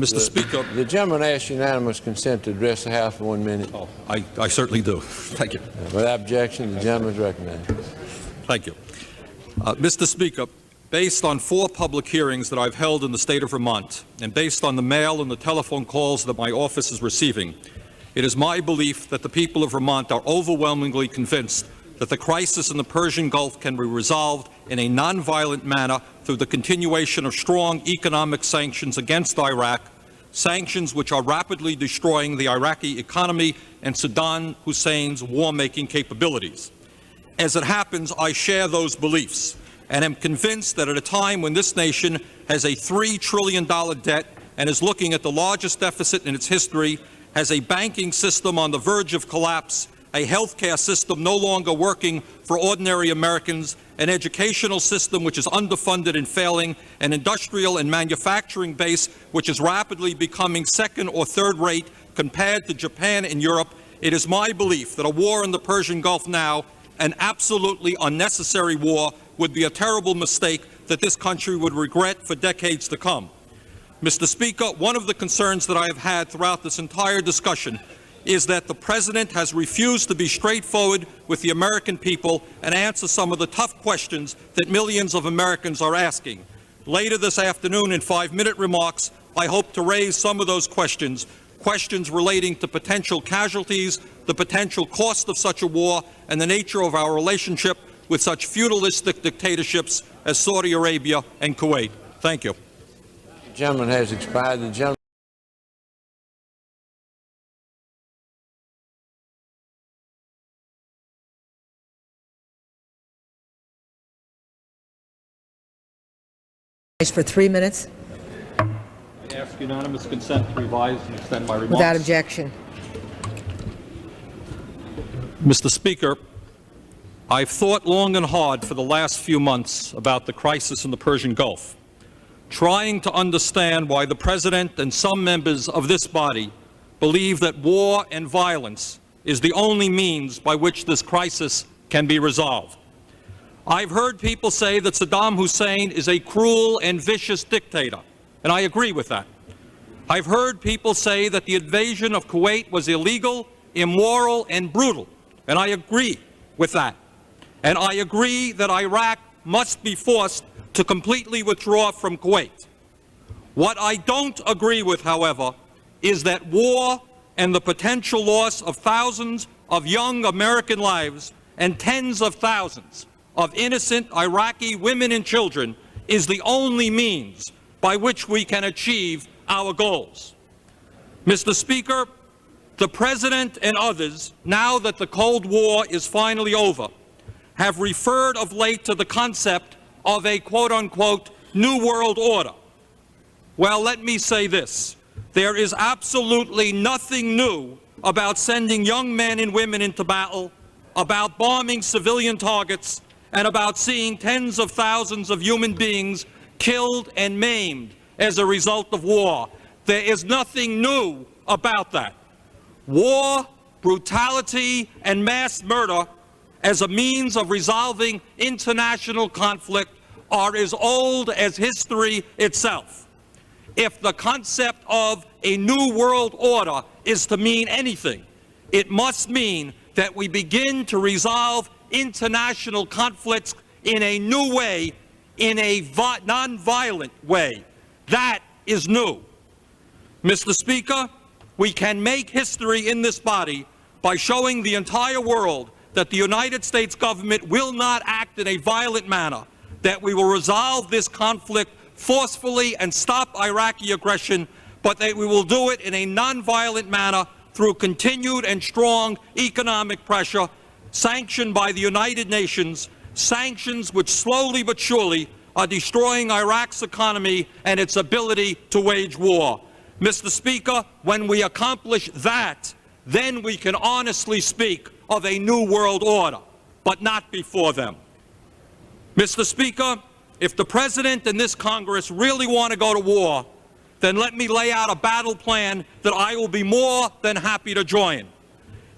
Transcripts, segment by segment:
Mr. Speaker. The gentleman asked unanimous consent to address the House for 1 minute. Oh, I certainly do. Thank you. Without objection, the gentleman is recognized. Thank you. Mr. Speaker, based on 4 public hearings that I've held in the state of Vermont, and based on the mail and the telephone calls that my office is receiving, it is my belief that the people of Vermont are overwhelmingly convinced that the crisis in the Persian Gulf can be resolved in a nonviolent manner through the continuation of strong economic sanctions against Iraq, sanctions which are rapidly destroying the Iraqi economy and Saddam Hussein's war-making capabilities. As it happens, I share those beliefs and am convinced that at a time when this nation has a $3 trillion debt and is looking at the largest deficit in its history, has a banking system on the verge of collapse, a healthcare system no longer working for ordinary Americans, an educational system which is underfunded and failing, an industrial and manufacturing base which is rapidly becoming second or third rate compared to Japan and Europe, it is my belief that a war in the Persian Gulf now, an absolutely unnecessary war, would be a terrible mistake that this country would regret for decades to come. Mr. Speaker, one of the concerns that I have had throughout this entire discussion is that the President has refused to be straightforward with the American people and answer some of the tough questions that millions of Americans are asking. Later this afternoon in 5-minute remarks, I hope to raise some of those questions, questions relating to potential casualties, the potential cost of such a war, and the nature of our relationship with such feudalistic dictatorships as Saudi Arabia and Kuwait. Thank you. The gentleman has expired. The gentleman for 3 minutes. I ask unanimous consent to revise and extend my remarks. Without objection. Mr. Speaker, I've thought long and hard for the last few months about the crisis in the Persian Gulf, trying to understand why the President and some members of this body believe that war and violence is the only means by which this crisis can be resolved. I've heard people say that Saddam Hussein is a cruel and vicious dictator, and I agree with that. I've heard people say that the invasion of Kuwait was illegal, immoral, and brutal, and I agree with that. And I agree that Iraq must be forced to completely withdraw from Kuwait. What I don't agree with, however, is that war and the potential loss of thousands of young American lives and tens of thousands of innocent Iraqi women and children is the only means by which we can achieve our goals. Mr. Speaker, the President and others, now that the Cold War is finally over, have referred of late to the concept of a quote-unquote New World Order. Well, let me say this. There is absolutely nothing new about sending young men and women into battle, about bombing civilian targets, and about seeing tens of thousands of human beings killed and maimed as a result of war. There is nothing new about that. War, brutality, and mass murder as a means of resolving international conflict are as old as history itself. If the concept of a new world order is to mean anything, it must mean that we begin to resolve international conflicts in a new way, in a non-violent way. That is new. Mr. Speaker, we can make history in this body by showing the entire world that the United States government will not act in a violent manner, that we will resolve this conflict forcefully and stop Iraqi aggression, but that we will do it in a non-violent manner through continued and strong economic pressure, sanctioned by the United Nations, sanctions which slowly but surely are destroying Iraq's economy and its ability to wage war. Mr. Speaker, when we accomplish that, then we can honestly speak of a new world order, but not before them. Mr. Speaker, if the President and this Congress really want to go to war, then let me lay out a battle plan that I will be more than happy to join.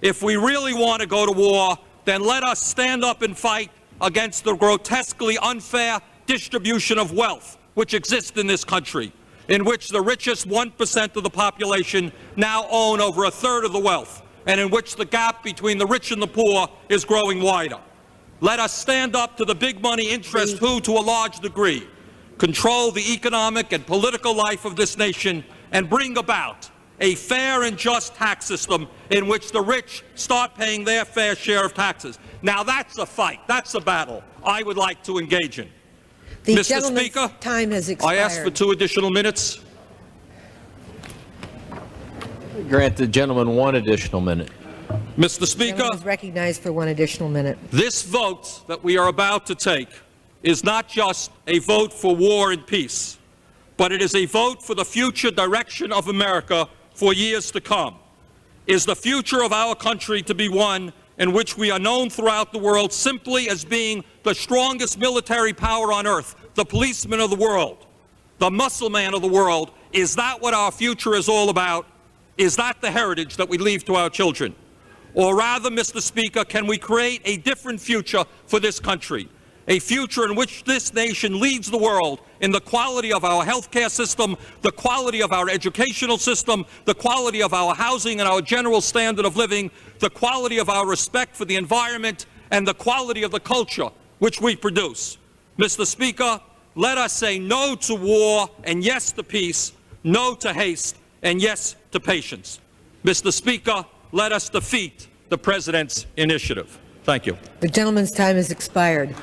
If we really want to go to war, then let us stand up and fight against the grotesquely unfair distribution of wealth which exists in this country. in which the richest 1% of the population now own over a third of the wealth, and in which the gap between the rich and the poor is growing wider. Let us stand up to the big money interests who, to a large degree, control the economic and political life of this nation and bring about a fair and just tax system in which the rich start paying their fair share of taxes. Now that's a fight, that's a battle I would like to engage in. Mr. Speaker, time has expired. I ask for 2 additional minutes. Grant the gentleman 1 additional minute. Mr. Speaker, The gentleman is recognized for 1 additional minute. this vote that we are about to take is not just a vote for war and peace, but it is a vote for the future direction of America for years to come. Is the future of our country to be one in which we are known throughout the world simply as being the strongest military power on earth, the policeman of the world, the muscle man of the world? Is that what our future is all about? Is that the heritage that we leave to our children? Or rather, Mr. Speaker, can we create a different future for this country? A future in which this nation leads the world in the quality of our healthcare system, the quality of our educational system, the quality of our housing and our general standard of living, the quality of our respect for the environment, and the quality of the culture which we produce. Mr. Speaker, let us say no to war and yes to peace, no to haste and yes to patience. Mr. Speaker, let us defeat the President's initiative. Thank you. The gentleman's time has expired.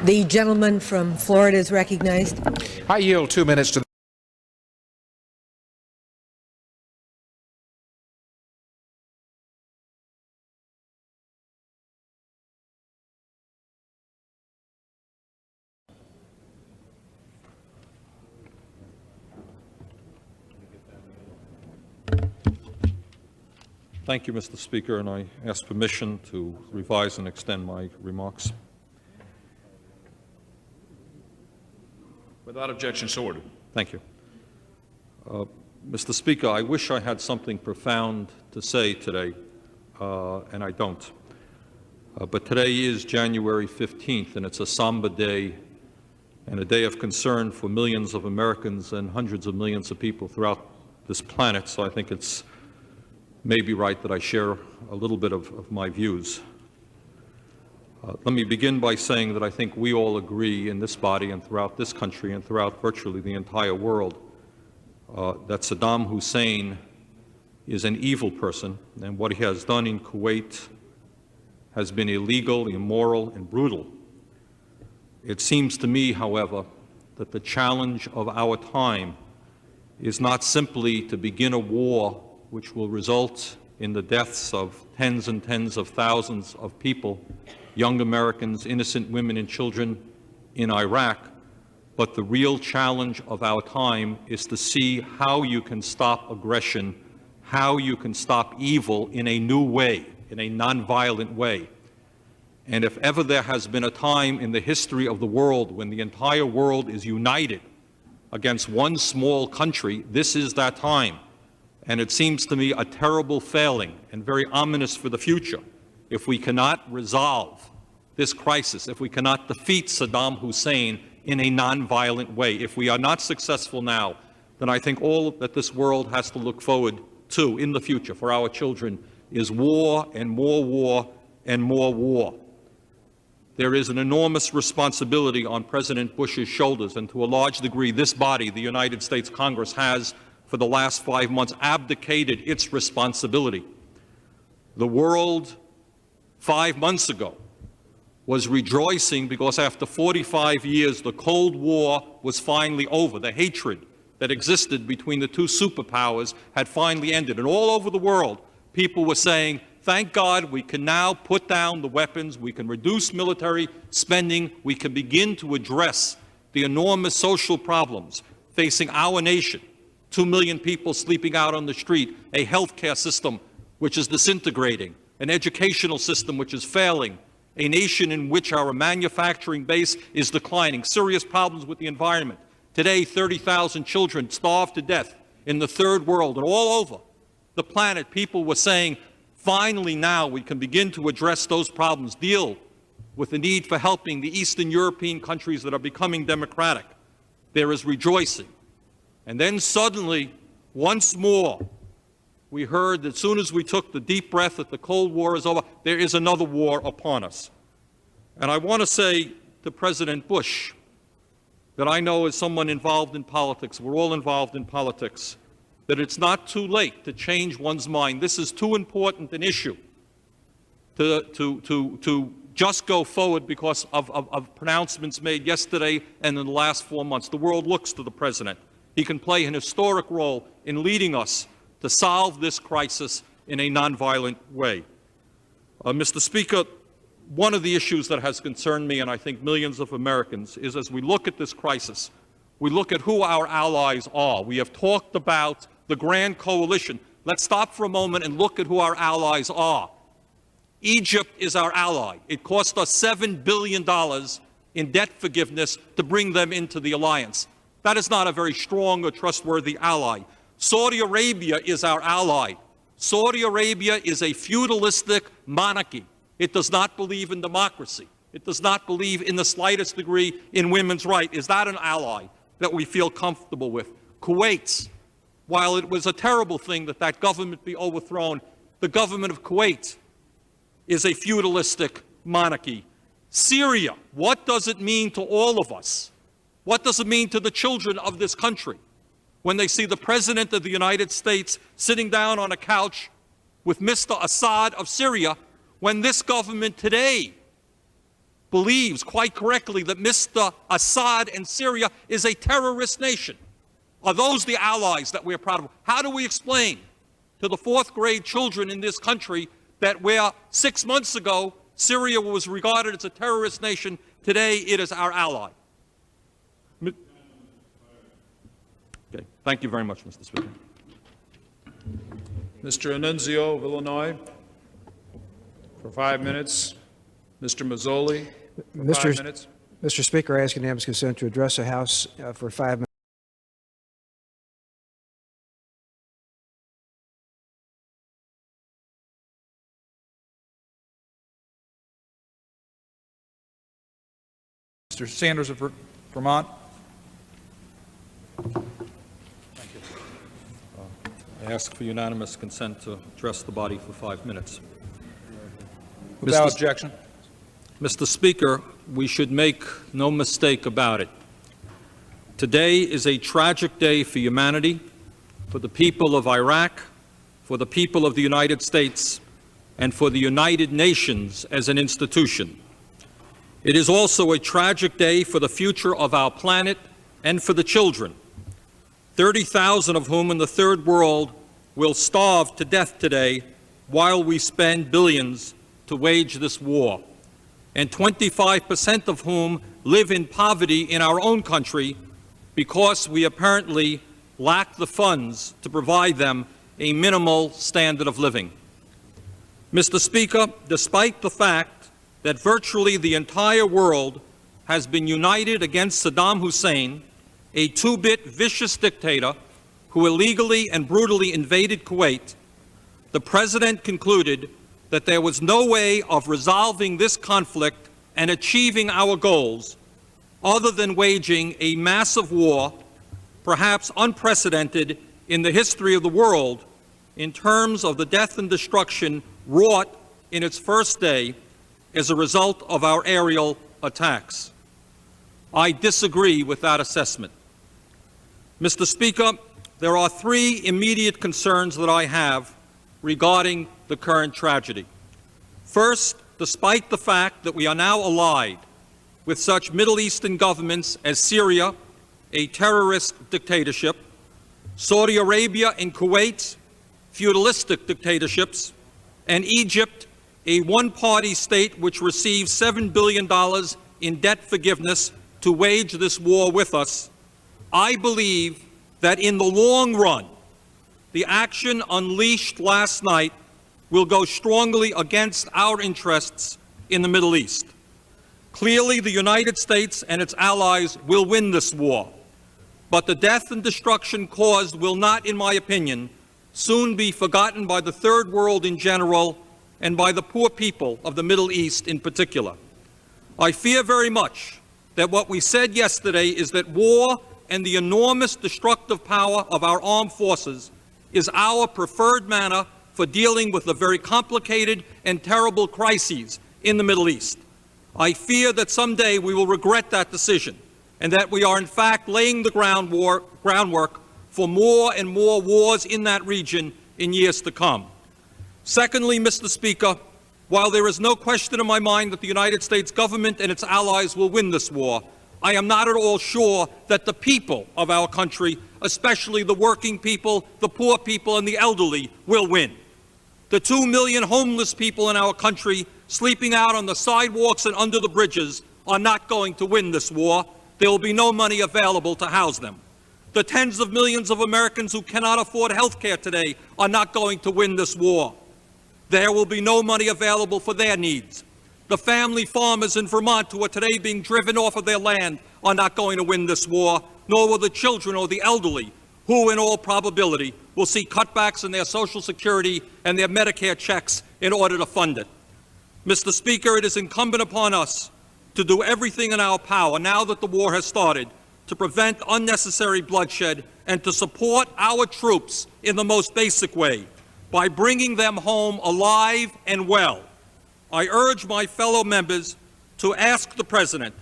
The gentleman from Florida is recognized. I yield 2 minutes to Thank you, Mr. Speaker, and I ask permission to revise and extend my remarks. Without objection, so ordered. Thank you. Mr. Speaker, I wish I had something profound to say today, and I don't. But today is January 15th, and it's a somber day and a day of concern for millions of Americans and hundreds of millions of people throughout this planet, so I think it's maybe right that I share a little bit of my views. Let me begin by saying that I think we all agree in this body and throughout this country and throughout virtually the entire world that Saddam Hussein is an evil person, and what he has done in Kuwait has been illegal, immoral, and brutal. It seems to me, however, that the challenge of our time is not simply to begin a war which will result in the deaths of tens and tens of thousands of people, young Americans, innocent women and children in Iraq, but the real challenge of our time is to see how you can stop aggression, how you can stop evil in a new way, in a nonviolent way. And if ever there has been a time in the history of the world when the entire world is united against one small country, this is that time. And it seems to me a terrible failing and very ominous for the future if we cannot resolve this crisis, if we cannot defeat Saddam Hussein in a nonviolent way. If we are not successful now, then I think all that this world has to look forward to in the future for our children is war and more war and more war. There is an enormous responsibility on President Bush's shoulders, and to a large degree this body, the United States Congress, has for the last 5 months abdicated its responsibility. The world 5 months ago was rejoicing because after 45 years the Cold War was finally over. The hatred that existed between the two superpowers had finally ended. And all over the world, people were saying, thank God we can now put down the weapons, we can reduce military spending, we can begin to address the enormous social problems facing our nation. 2 million people sleeping out on the street, a healthcare system which is disintegrating, an educational system which is failing, a nation in which our manufacturing base is declining, serious problems with the environment. Today, 30,000 children starved to death in the third world, and all over the planet, people were saying, finally now we can begin to address those problems, deal with the need for helping the Eastern European countries that are becoming democratic. There is rejoicing. And then suddenly, once more, we heard that as soon as we took the deep breath that the Cold War is over, there is another war upon us. And I want to say to President Bush that I know as someone involved in politics, we're all involved in politics, that it's not too late to change one's mind. This is too important an issue to just go forward because of pronouncements made yesterday and in the last 4 months. The world looks to the President. He can play an historic role in leading us to solve this crisis in a nonviolent way. Mr. Speaker, one of the issues that has concerned me and I think millions of Americans is as we look at this crisis, we look at who our allies are. We have talked about the grand coalition. Let's stop for a moment and look at who our allies are. Egypt is our ally. It cost us $7 billion in debt forgiveness to bring them into the alliance. That is not a very strong or trustworthy ally. Saudi Arabia is our ally. Saudi Arabia is a feudalistic monarchy. It does not believe in democracy. It does not believe in the slightest degree in women's rights. Is that an ally that we feel comfortable with? Kuwait, while it was a terrible thing that that government be overthrown, the government of Kuwait is a feudalistic monarchy. Syria, what does it mean to all of us? What does it mean to the children of this country when they see the President of the United States sitting down on a couch with Mr. Assad of Syria, when this government today believes quite correctly that Mr. Assad and Syria is a terrorist nation? Are those the allies that we're proud of? How do we explain to the fourth grade children in this country that where 6 months ago Syria was regarded as a terrorist nation, today it is our ally? Okay. Thank you very much, Mr. Speaker. Mr. Annunzio of Illinois for 5 minutes. Mr. Mazzoli for 5 minutes. Mr. Speaker, I ask unanimous consent to address the House for 5 minutes. Mr. Sanders of Vermont. I ask for unanimous consent to address the body for 5 minutes. Without objection. Mr. Speaker, we should make no mistake about it. Today is a tragic day for humanity, for the people of Iraq, for the people of the United States, and for the United Nations as an institution. It is also a tragic day for the future of our planet and for the children, 30,000 of whom in the third world will starve to death today while we spend billions to wage this war, and 25% of whom live in poverty in our own country because we apparently lack the funds to provide them a minimal standard of living. Mr. Speaker, despite the fact that virtually the entire world has been united against Saddam Hussein, a two-bit vicious dictator who illegally and brutally invaded Kuwait, the President concluded that there was no way of resolving this conflict and achieving our goals other than waging a massive war, perhaps unprecedented in the history of the world, in terms of the death and destruction wrought in its first day as a result of our aerial attacks. I disagree with that assessment. Mr. Speaker, there are three immediate concerns that I have regarding the current tragedy. First, despite the fact that we are now allied with such Middle Eastern governments as Syria, a terrorist dictatorship, Saudi Arabia and Kuwait, feudalistic dictatorships, and Egypt, a one-party state which receives $7 billion in debt forgiveness to wage this war with us, I believe that in the long run, the action unleashed last night will go strongly against our interests in the Middle East. Clearly, the United States and its allies will win this war, but the death and destruction caused will not, in my opinion, soon be forgotten by the Third World in general and by the poor people of the Middle East in particular. I fear very much that what we said yesterday is that war and the enormous destructive power of our armed forces is our preferred manner for dealing with the very complicated and terrible crises in the Middle East. I fear that someday we will regret that decision, and that we are in fact laying the groundwork for more and more wars in that region in years to come. Secondly, Mr. Speaker, while there is no question in my mind that the United States government and its allies will win this war, I am not at all sure that the people of our country, especially the working people, the poor people, and the elderly, will win. The 2 million homeless people in our country sleeping out on the sidewalks and under the bridges are not going to win this war. There will be no money available to house them. The tens of millions of Americans who cannot afford health care today are not going to win this war. There will be no money available for their needs. The family farmers in Vermont who are today being driven off of their land are not going to win this war, nor will the children or the elderly, who in all probability will see cutbacks in their Social Security and their Medicare checks in order to fund it. Mr. Speaker, it is incumbent upon us to do everything in our power, now that the war has started, to prevent unnecessary bloodshed and to support our troops in the most basic way, by bringing them home alive and well. I urge my fellow members to ask the President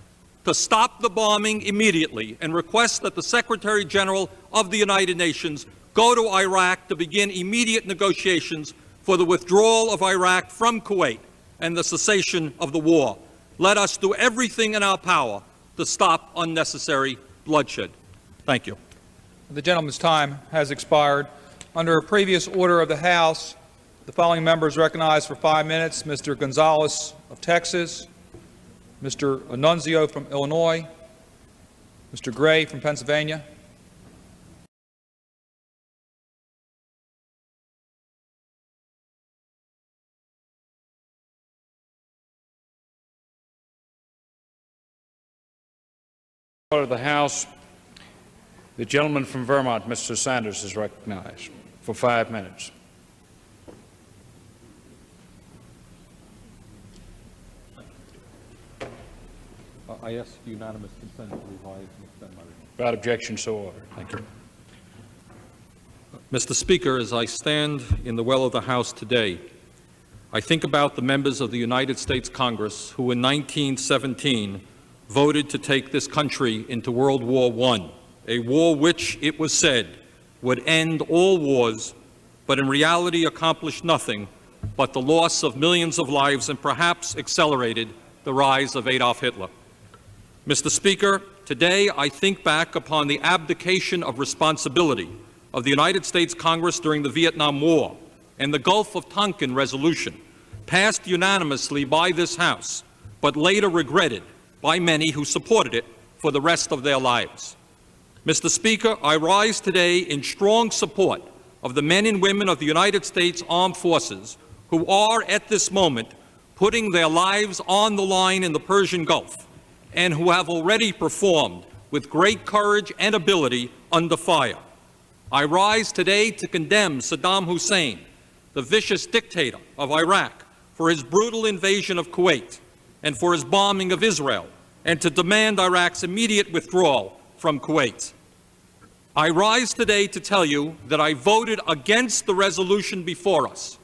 to stop the bombing immediately and request that the Secretary General of the United Nations go to Iraq to begin immediate negotiations for the withdrawal of Iraq from Kuwait and the cessation of the war. Let us do everything in our power to stop unnecessary bloodshed. Thank you. The gentleman's time has expired. Under a previous order of the House, the following members recognized for 5 minutes: Mr. Gonzalez of Texas, Mr. Annunzio from Illinois, Mr. Gray from Pennsylvania. Order of the House, the gentleman from Vermont, Mr. Sanders, is recognized for 5 minutes. I ask unanimous consent to revise and extend my reading. Without objection, so ordered. Thank you. Mr. Speaker, as I stand in the well of the House today, I think about the members of the United States Congress who in 1917 voted to take this country into World War I, a war which, it was said, would end all wars, but in reality accomplished nothing but the loss of millions of lives and perhaps accelerated the rise of Adolf Hitler. Mr. Speaker, today I think back upon the abdication of responsibility of the United States Congress during the Vietnam War and the Gulf of Tonkin resolution, passed unanimously by this House, but later regretted by many who supported it for the rest of their lives. Mr. Speaker, I rise today in strong support of the men and women of the United States Armed Forces who are, at this moment, putting their lives on the line in the Persian Gulf, and who have already performed with great courage and ability under fire. I rise today to condemn Saddam Hussein, the vicious dictator of Iraq, for his brutal invasion of Kuwait and for his bombing of Israel, and to demand Iraq's immediate withdrawal from Kuwait. I rise today to tell you that I voted against the resolution before us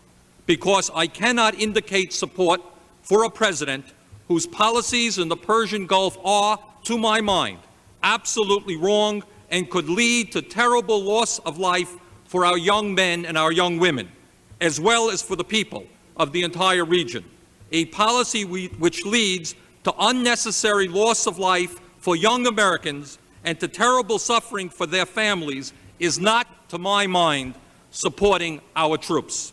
because I cannot indicate support for a president whose policies in the Persian Gulf are, to my mind, absolutely wrong and could lead to terrible loss of life for our young men and our young women, as well as for the people of the entire region. A policy which leads to unnecessary loss of life for young Americans and to terrible suffering for their families is not, to my mind, supporting our troops.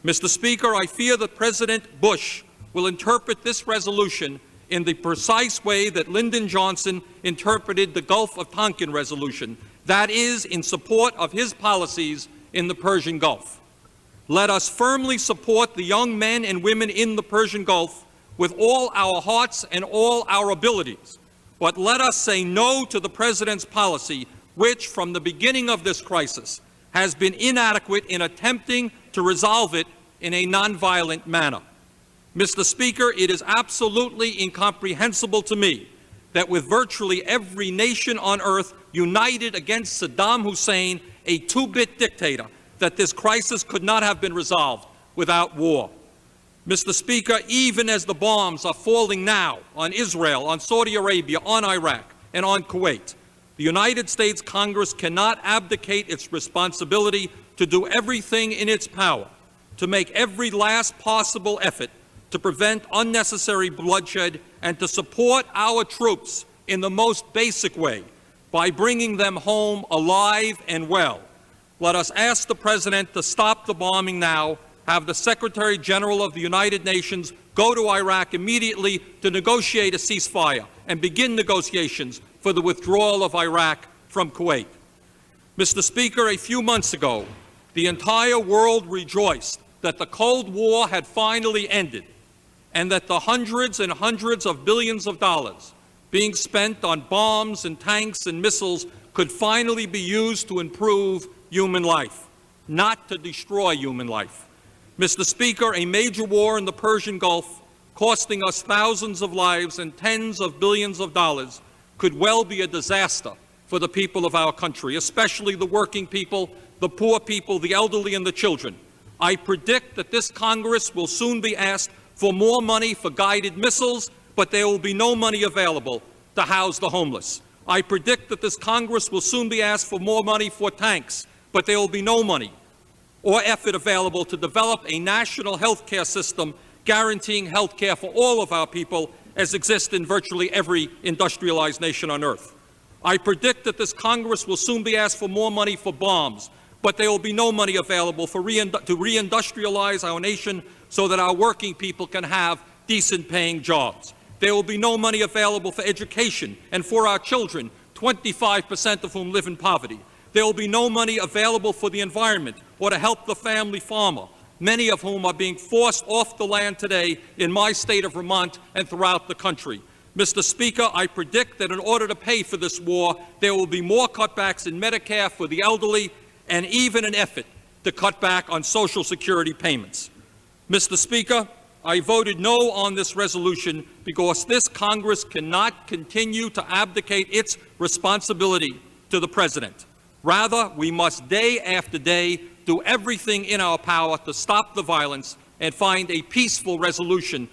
Mr. Speaker, I fear that President Bush will interpret this resolution in the precise way that Lyndon Johnson interpreted the Gulf of Tonkin resolution, that is, in support of his policies in the Persian Gulf. Let us firmly support the young men and women in the Persian Gulf with all our hearts and all our abilities, but let us say no to the President's policy, which from the beginning of this crisis has been inadequate in attempting to resolve it in a nonviolent manner. Mr. Speaker, it is absolutely incomprehensible to me that with virtually every nation on earth united against Saddam Hussein, a two-bit dictator, that this crisis could not have been resolved without war. Mr. Speaker, even as the bombs are falling now on Israel, on Saudi Arabia, on Iraq, and on Kuwait, the United States Congress cannot abdicate its responsibility to do everything in its power to make every last possible effort to prevent unnecessary bloodshed and to support our troops in the most basic way by bringing them home alive and well. Let us ask the President to stop the bombing now, have the Secretary General of the United Nations go to Iraq immediately to negotiate a ceasefire and begin negotiations for the withdrawal of Iraq from Kuwait. Mr. Speaker, a few months ago, the entire world rejoiced that the Cold War had finally ended and that the hundreds and hundreds of billions of dollars being spent on bombs and tanks and missiles could finally be used to improve human life, not to destroy human life. Mr. Speaker, a major war in the Persian Gulf, costing us thousands of lives and tens of billions of dollars, could well be a disaster for the people of our country, especially the working people, the poor people, the elderly, and the children. I predict that this Congress will soon be asked for more money for guided missiles, but there will be no money available to house the homeless. I predict that this Congress will soon be asked for more money for tanks, but there will be no money or effort available to develop a national health care system guaranteeing health care for all of our people as exists in virtually every industrialized nation on earth. I predict that this Congress will soon be asked for more money for bombs, but there will be no money available to reindustrialize our nation so that our working people can have decent-paying jobs. There will be no money available for education and for our children, 25% of whom live in poverty. There will be no money available for the environment or to help the family farmer, many of whom are being forced off the land today in my state of Vermont and throughout the country. Mr. Speaker, I predict that in order to pay for this war, there will be more cutbacks in Medicare for the elderly and even an effort to cut back on Social Security payments. Mr. Speaker, I voted no on this resolution because this Congress cannot continue to abdicate its responsibility to the President. Rather, we must day after day do everything in our power to stop the violence and find a peaceful resolution